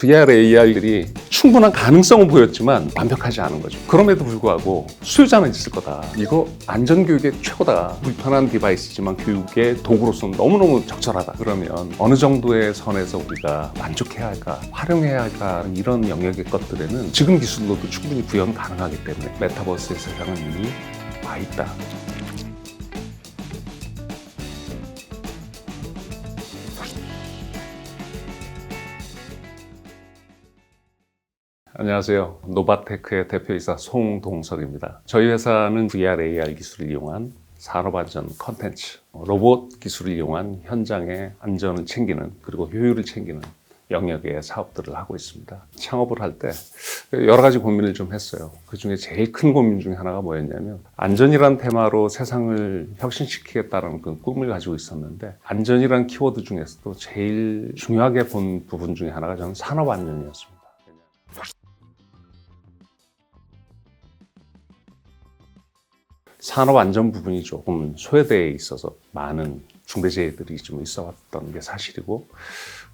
VR, AR들이 충분한 가능성은 보였지만 완벽하지 않은 거죠. 그럼에도 불구하고 수요자는 있을 거다. 이거 안전교육의 최고다. 불편한 디바이스지만 교육의 도구로서는 너무너무 적절하다. 그러면 어느 정도의 선에서 우리가 만족해야 할까, 활용해야 할까, 이런 영역의 것들에는 지금 기술로도 충분히 구현 가능하기 때문에 메타버스의 세상은 이미 와 있다. 안녕하세요. 노바테크의 대표이사 송동석입니다. 저희 회사는 VR, AR 기술을 이용한 산업안전 컨텐츠, 로봇 기술을 이용한 현장의 안전을 챙기는 그리고 효율을 챙기는 영역의 사업들을 하고 있습니다. 창업을 할 때 여러 가지 고민을 좀 했어요. 그중에 제일 큰 고민 중에 하나가 뭐였냐면 안전이란 테마로 세상을 혁신시키겠다는 그 꿈을 가지고 있었는데 안전이란 키워드 중에서도 제일 중요하게 본 부분 중에 하나가 저는 산업안전이었습니다. 산업안전 부분이 조금 소외되어 있어서 많은 중대재해들이 좀 있어왔던 게 사실이고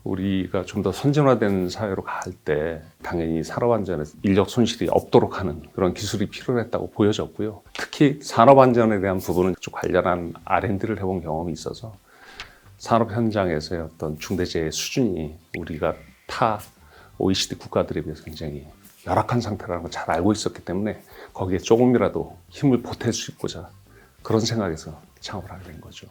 우리가 좀 더 선진화된 사회로 갈 때 당연히 산업안전에서 인력 손실이 없도록 하는 그런 기술이 필요했다고 보여졌고요. 특히 산업안전에 대한 부분은 좀 관련한 R&D를 해본 경험이 있어서 산업 현장에서의 어떤 중대재해 수준이 우리가 타 OECD 국가들에 비해서 굉장히 열악한 상태라는 걸 잘 알고 있었기 때문에 거기에 조금이라도 힘을 보탤 수 있고자 그런 생각에서 창업을 하게 된 거죠.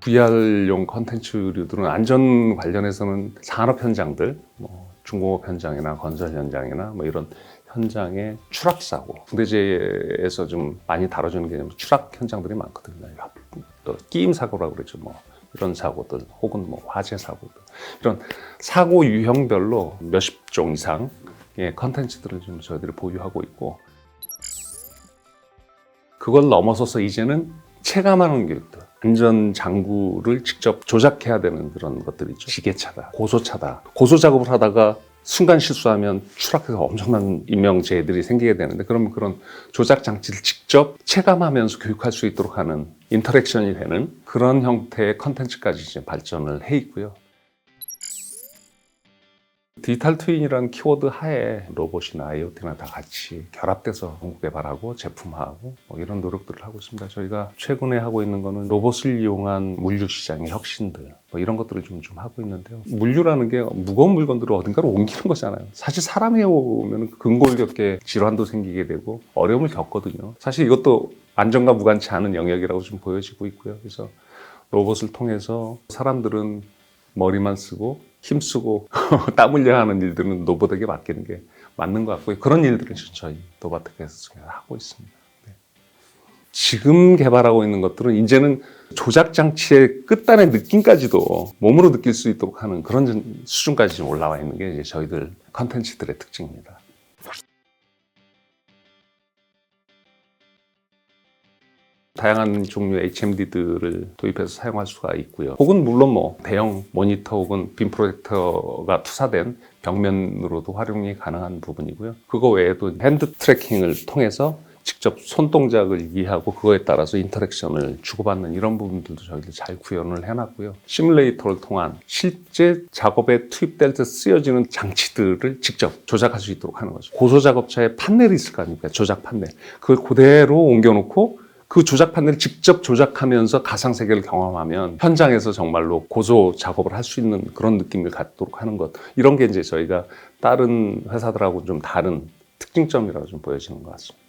VR용 컨텐츠류들은 안전 관련해서는 산업 현장들, 중공업 현장이나 건설 현장이나 이런 현장의 추락 사고, 중대재해에서 좀 많이 다뤄지는 게 추락 현장들이 많거든요. 또 끼임 사고라고 그러죠. 이런 사고들, 혹은 화재 사고들, 이런 사고 유형별로 몇십 종 이상의 컨텐츠들을 좀 저희들이 보유하고 있고, 그걸 넘어서서 이제는 체감하는 교육들, 안전 장구를 직접 조작해야 되는 그런 것들이죠. 지게차다, 고소차다. 고소 작업을 하다가 순간 실수하면 추락해서 엄청난 인명재해들이 생기게 되는데 그러면 그런 조작 장치를 직접 체감하면서 교육할 수 있도록 하는 인터랙션이 되는 그런 형태의 컨텐츠까지 이제 발전을 해 있고요. 디지털 트윈이라는 키워드 하에 로봇이나 IoT나 다 같이 결합돼서 연구 개발하고 제품화하고 이런 노력들을 하고 있습니다. 저희가 최근에 하고 있는 거는 로봇을 이용한 물류 시장의 혁신들 이런 것들을 좀 하고 있는데요. 물류라는 게 무거운 물건들을 어딘가로 옮기는 거잖아요. 사실 사람이 오면 근골격계 질환도 생기게 되고 어려움을 겪거든요. 사실 이것도 안전과 무관치 않은 영역이라고 좀 보여지고 있고요. 그래서 로봇을 통해서 사람들은 머리만 쓰고 힘쓰고 땀 흘려 하는 일들은 로봇에게 맡기는 게 맞는 것 같고요. 그런 일들은 저희 노바테크에서 하고 있습니다. 네. 지금 개발하고 있는 것들은 이제는 조작 장치의 끝단의 느낌까지도 몸으로 느낄 수 있도록 하는 그런 수준까지 좀 올라와 있는 게 이제 저희들 컨텐츠들의 특징입니다. 다양한 종류의 HMD들을 도입해서 사용할 수가 있고요. 혹은 물론 대형 모니터 혹은 빔 프로젝터가 투사된 벽면으로도 활용이 가능한 부분이고요. 그거 외에도 핸드 트래킹을 통해서 직접 손동작을 이해하고 그거에 따라서 인터랙션을 주고받는 이런 부분들도 저희들 잘 구현을 해놨고요. 시뮬레이터를 통한 실제 작업에 투입될 때 쓰여지는 장치들을 직접 조작할 수 있도록 하는 거죠. 고소작업차에 판넬이 있을 거 아닙니까? 조작 판넬. 그걸 그대로 옮겨놓고 그 조작 판넬을 직접 조작하면서 가상세계를 경험하면 현장에서 정말로 고소 작업을 할 수 있는 그런 느낌을 갖도록 하는 것. 이런 게 이제 저희가 다른 회사들하고 좀 다른 특징점이라고 좀 보여지는 것 같습니다.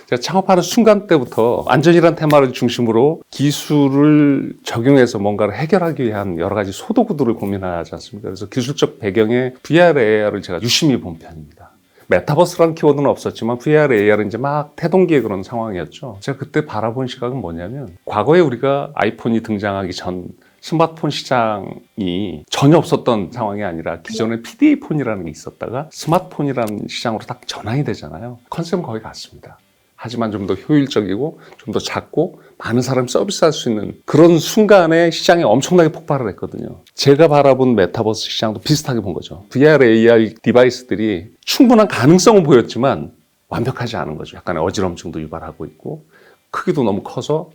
제가 창업하는 순간 때부터 안전이란 테마를 중심으로 기술을 적용해서 뭔가를 해결하기 위한 여러 가지 소도구들을 고민하지 않습니까? 그래서 기술적 배경에 VR, AR을 제가 유심히 본 편입니다. 메타버스라는 키워드는 없었지만 VR, AR은 이제 막 태동기의 그런 상황이었죠. 제가 그때 바라본 시각은 뭐냐면 과거에 우리가 아이폰이 등장하기 전 스마트폰 시장이 전혀 없었던 상황이 아니라 기존에 PDA 폰이라는 게 있었다가 스마트폰이라는 시장으로 딱 전환이 되잖아요. 컨셉은 거의 같습니다. 하지만 좀 더 효율적이고 좀 더 작고 많은 사람이 서비스할 수 있는 그런 순간에 시장이 엄청나게 폭발을 했거든요. 제가 바라본 메타버스 시장도 비슷하게 본 거죠. VR, AR 디바이스들이 충분한 가능성은 보였지만 완벽하지 않은 거죠. 약간의 어지럼증도 유발하고 있고 크기도 너무 커서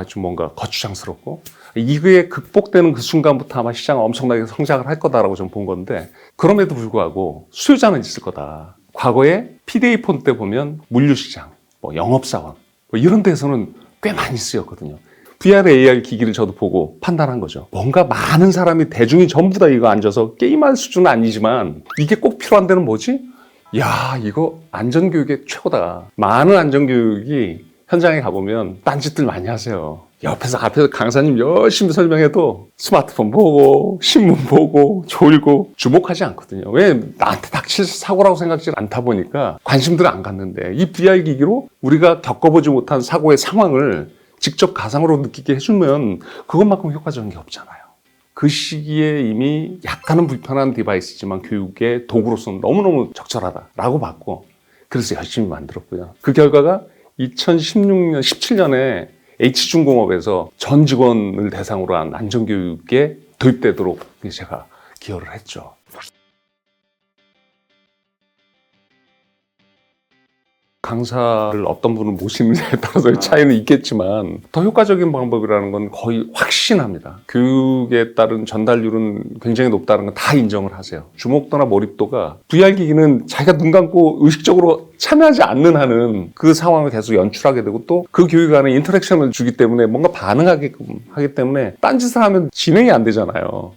좀 뭔가 거추장스럽고 이게 극복되는 그 순간부터 아마 시장은 엄청나게 성장을 할 거다라고 저는 본 건데 그럼에도 불구하고 수요자는 있을 거다. 과거에 PDA 폰 때 보면 물류시장, 영업사원 이런 데서는 꽤 많이 쓰였거든요. VR, AR 기기를 저도 보고 판단한 거죠. 뭔가 많은 사람이 대중이 전부 다 이거 앉아서 게임할 수준은 아니지만 이게 꼭 필요한 데는 뭐지? 야, 이거 안전교육의 최고다. 많은 안전교육이 현장에 가보면 딴짓들 많이 하세요. 앞에서 강사님 열심히 설명해도 스마트폰 보고 신문 보고 졸고 주목하지 않거든요. 왜? 나한테 닥칠 사고라고 생각지 않다 보니까 관심들을 안 갖는데 이 VR 기기로 우리가 겪어보지 못한 사고의 상황을 직접 가상으로 느끼게 해주면 그것만큼 효과적인 게 없잖아요. 그 시기에 이미 약간은 불편한 디바이스지만 교육의 도구로서는 너무너무 적절하다라고 봤고 그래서 열심히 만들었고요. 그 결과가 2016년, 17년에 H중공업에서 전 직원을 대상으로 한 안전교육에 도입되도록 제가 기여를 했죠. 강사를 어떤 분을 모시느냐에 따라서 차이는 있겠지만 더 효과적인 방법이라는 건 거의 확신합니다. 교육에 따른 전달률은 굉장히 높다는 건 다 인정을 하세요. 주목도나 몰입도가 VR 기기는 자기가 눈 감고 의식적으로 참여하지 않는 한은 그 상황을 계속 연출하게 되고 또 그 교육 안에 인터랙션을 주기 때문에 뭔가 반응하게끔 하기 때문에 딴짓을 하면 진행이 안 되잖아요.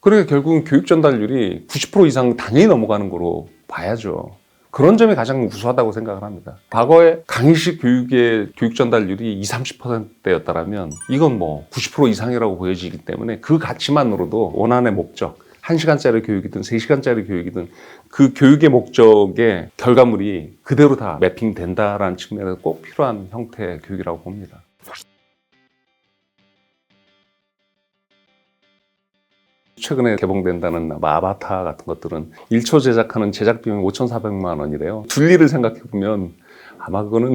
그러니까 결국은 교육 전달률이 90% 이상 당연히 넘어가는 거로 봐야죠. 그런 점이 가장 우수하다고 생각을 합니다. 과거에 강의식 교육의 교육 전달률이 20, 30%대였다면 이건 90% 이상이라고 보여지기 때문에 그 가치만으로도 원안의 목적, 1시간짜리 교육이든 3시간짜리 교육이든 그 교육의 목적의 결과물이 그대로 다 매핑된다라는 측면에서 꼭 필요한 형태의 교육이라고 봅니다. 최근에 개봉된다는 아바타 같은 것들은 1초 제작하는 제작 비용이 5,400만 원이래요. 둘리를 생각해보면 아마 그거는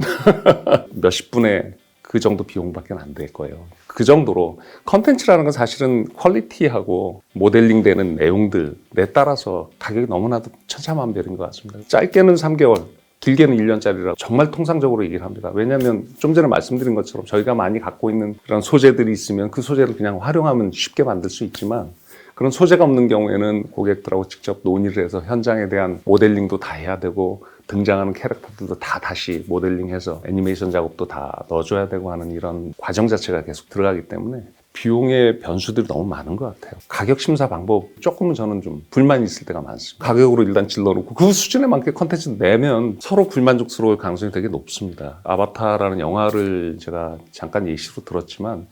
몇십 분의 그 정도 비용밖에 안 될 거예요. 그 정도로 컨텐츠라는 건 사실은 퀄리티하고 모델링 되는 내용들에 따라서 가격이 너무나도 천차만별인 것 같습니다. 짧게는 3개월, 길게는 1년짜리라고 정말 통상적으로 얘기를 합니다. 왜냐하면 좀 전에 말씀드린 것처럼 저희가 많이 갖고 있는 그런 소재들이 있으면 그 소재를 그냥 활용하면 쉽게 만들 수 있지만 그런 소재가 없는 경우에는 고객들하고 직접 논의를 해서 현장에 대한 모델링도 다 해야 되고 등장하는 캐릭터들도 다 다시 모델링해서 애니메이션 작업도 다 넣어줘야 되고 하는 이런 과정 자체가 계속 들어가기 때문에 비용의 변수들이 너무 많은 것 같아요. 가격 심사 방법 조금은 저는 좀 불만이 있을 때가 많습니다. 가격으로 일단 질러놓고 그 수준에 맞게 컨텐츠 내면 서로 불만족스러울 가능성이 되게 높습니다. 아바타라는 영화를 제가 잠깐 예시로 들었지만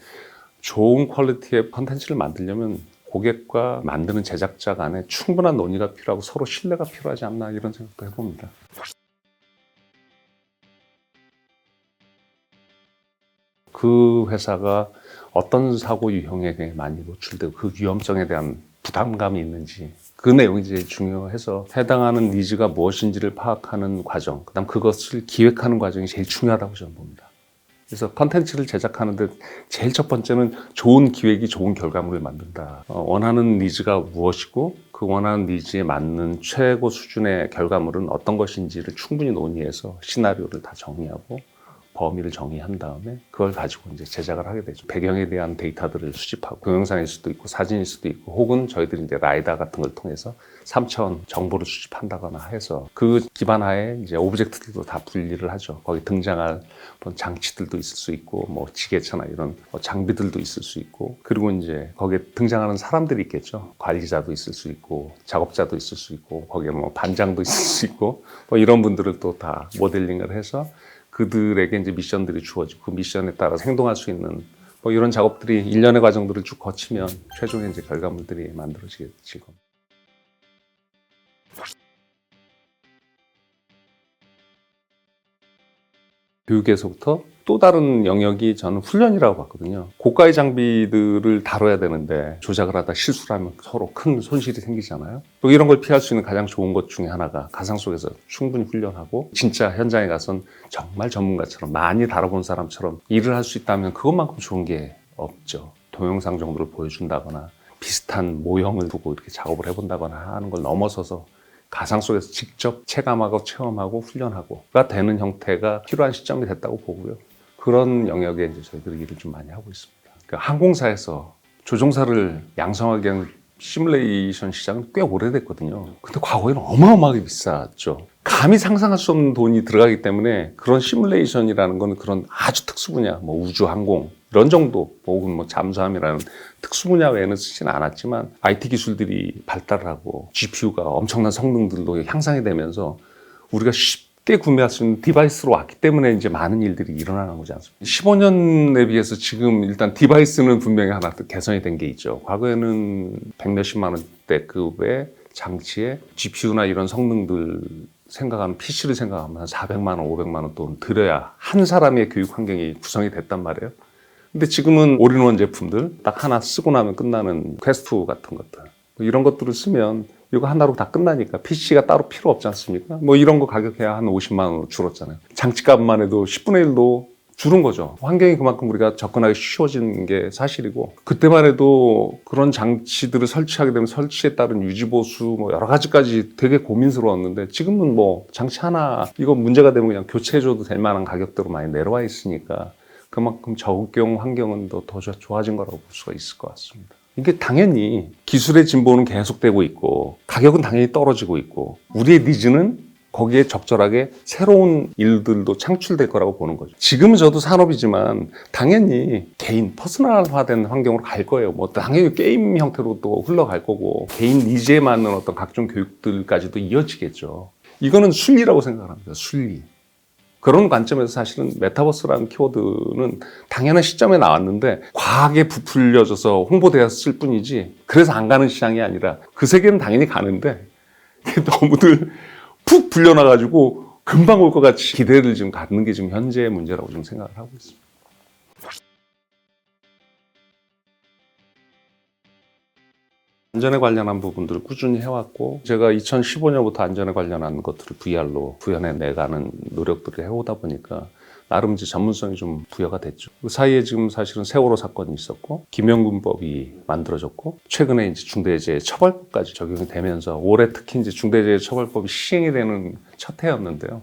좋은 퀄리티의 컨텐츠를 만들려면 고객과 만드는 제작자 간에 충분한 논의가 필요하고 서로 신뢰가 필요하지 않나 이런 생각도 해봅니다. 그 회사가 어떤 사고 유형에 많이 노출되고 그 위험성에 대한 부담감이 있는지 그 내용이 제일 중요해서 해당하는 니즈가 무엇인지를 파악하는 과정, 그다음 그것을 기획하는 과정이 제일 중요하다고 저는 봅니다. 그래서 컨텐츠를 제작하는데 제일 첫 번째는 좋은 기획이 좋은 결과물을 만든다. 원하는 니즈가 무엇이고 그 원하는 니즈에 맞는 최고 수준의 결과물은 어떤 것인지를 충분히 논의해서 시나리오를 다 정리하고 범위를 정의한 다음에 그걸 가지고 이제 제작을 하게 되죠. 배경에 대한 데이터들을 수집하고 동영상일 수도 있고 사진일 수도 있고 혹은 저희들이 이제 라이다 같은 걸 통해서 3차원 정보를 수집한다거나 해서 그 기반하에 이제 오브젝트들도 다 분리를 하죠. 거기 등장할 장치들도 있을 수 있고 지게차나 이런 장비들도 있을 수 있고 그리고 이제 거기에 등장하는 사람들이 있겠죠. 관리자도 있을 수 있고 작업자도 있을 수 있고 거기에 반장도 있을 수 있고 이런 분들을 또 다 모델링을 해서 그들에게 이제 미션들이 주어지고 그 미션에 따라서 행동할 수 있는 이런 작업들이 일련의 과정들을 쭉 거치면 최종의 이제 결과물들이 만들어질 겁니다. 교육에서부터 또 다른 영역이 저는 훈련이라고 봤거든요. 고가의 장비들을 다뤄야 되는데 조작을 하다 실수를 하면 서로 큰 손실이 생기잖아요. 또 이런 걸 피할 수 있는 가장 좋은 것 중에 하나가 가상 속에서 충분히 훈련하고 진짜 현장에 가선 정말 전문가처럼 많이 다뤄본 사람처럼 일을 할 수 있다면 그것만큼 좋은 게 없죠. 동영상 정도를 보여준다거나 비슷한 모형을 두고 이렇게 작업을 해본다거나 하는 걸 넘어서서 가상 속에서 직접 체감하고 체험하고 훈련하고가 되는 형태가 필요한 시점이 됐다고 보고요. 그런 영역에 이제 저희들이 일을 좀 많이 하고 있습니다. 그러니까 항공사에서 조종사를 양성하기 위한 시뮬레이션 시장은 꽤 오래됐거든요. 근데 과거에는 어마어마하게 비쌌죠. 감히 상상할 수 없는 돈이 들어가기 때문에 그런 시뮬레이션이라는 건 그런 아주 특수 분야, 뭐 우주 항공 이런 정도, 혹은 뭐 잠수함이라는 특수 분야 외에는 쓰지는 않았지만 IT 기술들이 발달을 하고 GPU가 엄청난 성능들로 향상이 되면서 우리가 쉽게 구매할 수 있는 디바이스로 왔기 때문에 이제 많은 일들이 일어나는 거지 않습니까? 15년에 비해서 지금 일단 디바이스는 분명히 하나 개선이 된 게 있죠. 과거에는 100몇십만 원대급의 장치에 GPU나 이런 성능들 생각하면 PC를 생각하면 한 400만 원, 500만 원 돈 들여야 한 사람의 교육 환경이 구성이 됐단 말이에요. 근데 지금은 올인원 제품들 딱 하나 쓰고 나면 끝나는 퀘스트 같은 것들 이런 것들을 쓰면 이거 하나로 다 끝나니까 PC가 따로 필요 없지 않습니까? 뭐 이런 거 가격해야 한 50만 원으로 줄었잖아요. 장치값만 해도 10분의 1도 줄은 거죠. 환경이 그만큼 우리가 접근하기 쉬워진 게 사실이고, 그때만 해도 그런 장치들을 설치하게 되면 설치에 따른 유지보수 뭐 여러 가지까지 되게 고민스러웠는데, 지금은 뭐 장치 하나 이거 문제가 되면 그냥 교체해줘도 될 만한 가격대로 많이 내려와 있으니까 그만큼 적용 환경은 더 좋아진 거라고 볼 수가 있을 것 같습니다. 이게 당연히 기술의 진보는 계속되고 있고 가격은 당연히 떨어지고 있고 우리의 니즈는 거기에 적절하게 새로운 일들도 창출될 거라고 보는 거죠. 지금은 저도 산업이지만 당연히 개인 퍼스널화된 환경으로 갈 거예요. 뭐 당연히 게임 형태로 또 흘러갈 거고 개인 니즈에 맞는 어떤 각종 교육들까지도 이어지겠죠. 이거는 순리라고 생각합니다. 순리. 그런 관점에서 사실은 메타버스라는 키워드는 당연한 시점에 나왔는데 과하게 부풀려져서 홍보되었을 뿐이지, 그래서 안 가는 시장이 아니라 그 세계는 당연히 가는데 너무들 푹 불려놔가지고 금방 올 것 같이 기대를 지금 갖는 게 지금 현재의 문제라고 좀 생각을 하고 있습니다. 안전에 관련한 부분들을 꾸준히 해왔고, 제가 2015년부터 안전에 관련한 것들을 VR로 구현해 내가는 노력들을 해오다 보니까 나름 이제 전문성이 좀 부여가 됐죠. 그 사이에 지금 사실은 세월호 사건이 있었고, 김영군법이 만들어졌고, 최근에 이제 중대재해처벌법까지 적용이 되면서 올해 특히 이제 중대재해처벌법이 시행이 되는 첫 해였는데요.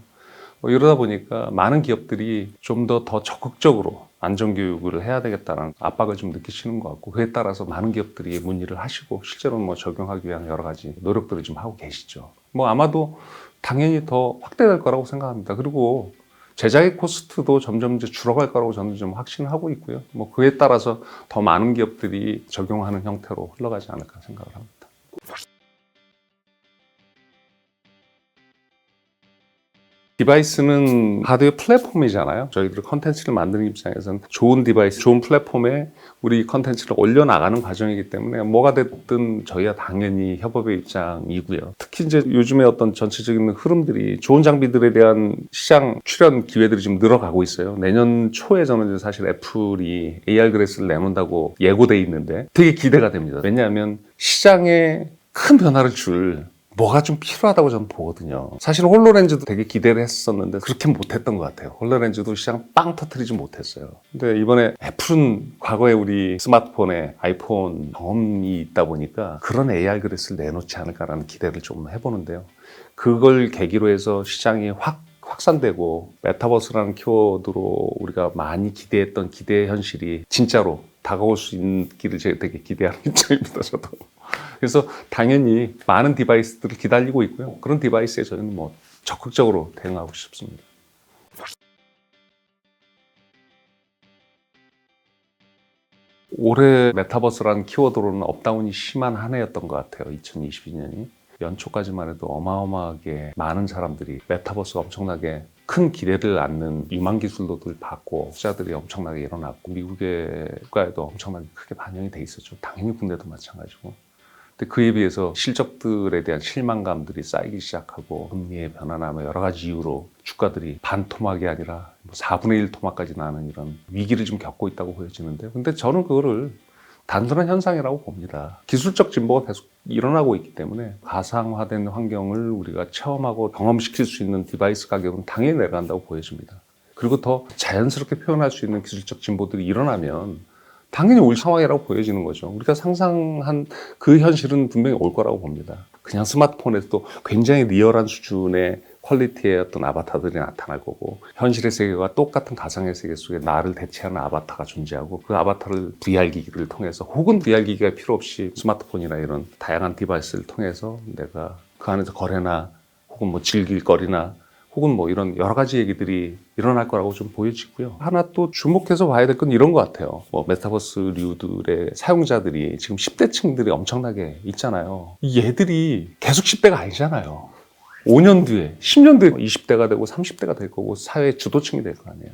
이러다 보니까 많은 기업들이 좀 더 적극적으로 안전교육을 해야 되겠다는 압박을 좀 느끼시는 것 같고, 그에 따라서 많은 기업들이 문의를 하시고 실제로는 뭐 적용하기 위한 여러 가지 노력들을 좀 하고 계시죠. 뭐 아마도 당연히 더 확대될 거라고 생각합니다. 그리고 제작의 코스트도 점점 이제 줄어갈 거라고 저는 좀 확신하고 있고요. 뭐 그에 따라서 더 많은 기업들이 적용하는 형태로 흘러가지 않을까 생각을 합니다. 디바이스는 하드웨어 플랫폼이잖아요. 저희들 컨텐츠를 만드는 입장에서는 좋은 디바이스, 좋은 플랫폼에 우리 컨텐츠를 올려나가는 과정이기 때문에 뭐가 됐든 저희가 당연히 협업의 입장이고요. 특히 이제 요즘에 어떤 전체적인 흐름들이 좋은 장비들에 대한 시장 출현 기회들이 좀 늘어가고 있어요. 내년 초에 저는 이제 사실 애플이 AR 글래스를 내놓는다고 예고돼 있는데 되게 기대가 됩니다. 왜냐하면 시장에 큰 변화를 줄 뭐가 좀 필요하다고 저는 보거든요. 사실 홀로렌즈도 되게 기대를 했었는데 그렇게 못했던 것 같아요. 홀로렌즈도 시장 빵 터뜨리지 못했어요. 근데 이번에 애플은 과거에 우리 스마트폰에 아이폰 경험이 있다 보니까 그런 AR 글래스를 내놓지 않을까라는 기대를 좀 해보는데요. 그걸 계기로 해서 시장이 확산되고 메타버스라는 키워드로 우리가 많이 기대했던 기대 현실이 진짜로 다가올 수 있기를 제가 되게 기대하는 입장입니다. 저도. 그래서 당연히 많은 디바이스들을 기다리고 있고요. 그런 디바이스에 저희는 뭐 적극적으로 대응하고 싶습니다. 올해 메타버스라는 키워드로는 업다운이 심한 한 해였던 것 같아요. 2022년이. 연초까지만 해도 어마어마하게 많은 사람들이 메타버스가 엄청나게 큰 기대를 안는 유망 기술로들 받고 투자들이 엄청나게 일어났고 미국의 국가에도 엄청나게 크게 반영이 돼 있었죠. 당연히 국내도 마찬가지고. 근데 그에 비해서 실적들에 대한 실망감들이 쌓이기 시작하고 금리의 변화나 여러 가지 이유로 주가들이 반토막이 아니라 4분의 1 토막까지 나는 이런 위기를 좀 겪고 있다고 보여지는데요. 근데 저는 그거를 단순한 현상이라고 봅니다. 기술적 진보가 계속 일어나고 있기 때문에 가상화된 환경을 우리가 체험하고 경험시킬 수 있는 디바이스 가격은 당연히 내려간다고 보여집니다. 그리고 더 자연스럽게 표현할 수 있는 기술적 진보들이 일어나면 당연히 올 상황이라고 보여지는 거죠. 우리가 상상한 그 현실은 분명히 올 거라고 봅니다. 그냥 스마트폰에서도 굉장히 리얼한 수준의 퀄리티의 어떤 아바타들이 나타날 거고, 현실의 세계와 똑같은 가상의 세계 속에 나를 대체하는 아바타가 존재하고, 그 아바타를 VR 기기를 통해서, 혹은 VR 기기가 필요 없이 스마트폰이나 이런 다양한 디바이스를 통해서 내가 그 안에서 거래나 혹은 뭐 즐길 거리나 혹은 뭐 이런 여러 가지 얘기들이 일어날 거라고 좀 보여지고요. 하나 또 주목해서 봐야 될 건 이런 것 같아요. 뭐 메타버스류들의 사용자들이 지금 10대 층들이 엄청나게 있잖아요. 이 얘들이 계속 10대가 아니잖아요. 5년 뒤에, 10년 뒤에 20대가 되고 30대가 될 거고 사회 주도층이 될 거 아니에요.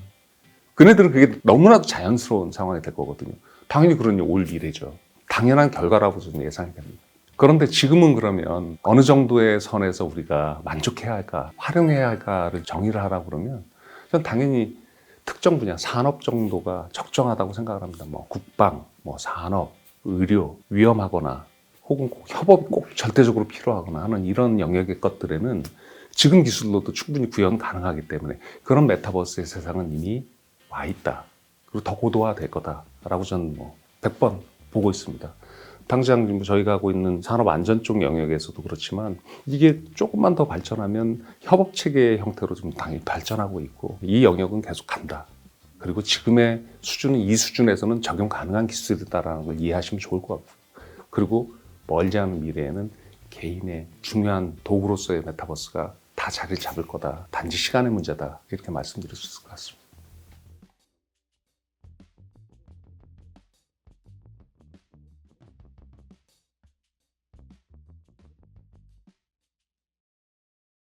그네들은 그게 너무나도 자연스러운 상황이 될 거거든요. 당연히 그런 올 미래죠. 당연한 결과라고 저는 예상이 됩니다. 그런데 지금은 그러면 어느 정도의 선에서 우리가 만족해야 할까, 활용해야 할까를 정의를 하라고 그러면 전 당연히 특정 분야, 산업 정도가 적정하다고 생각을 합니다. 뭐 국방, 뭐 산업, 의료, 위험하거나 혹은 꼭 협업이 꼭 절대적으로 필요하거나 하는 이런 영역의 것들에는 지금 기술로도 충분히 구현 가능하기 때문에 그런 메타버스의 세상은 이미 와 있다. 그리고 더 고도화될 거다라고 저는 뭐 100번 보고 있습니다. 당장 저희가 하고 있는 산업 안전 쪽 영역에서도 그렇지만 이게 조금만 더 발전하면 협업 체계의 형태로 좀 당연히 발전하고 있고, 이 영역은 계속 간다. 그리고 지금의 수준은 이 수준에서는 적용 가능한 기술이다라는 걸 이해하시면 좋을 것 같고, 그리고 멀지 않은 미래에는 개인의 중요한 도구로서의 메타버스가 다 자리를 잡을 거다. 단지 시간의 문제다. 이렇게 말씀드릴 수 있을 것 같습니다.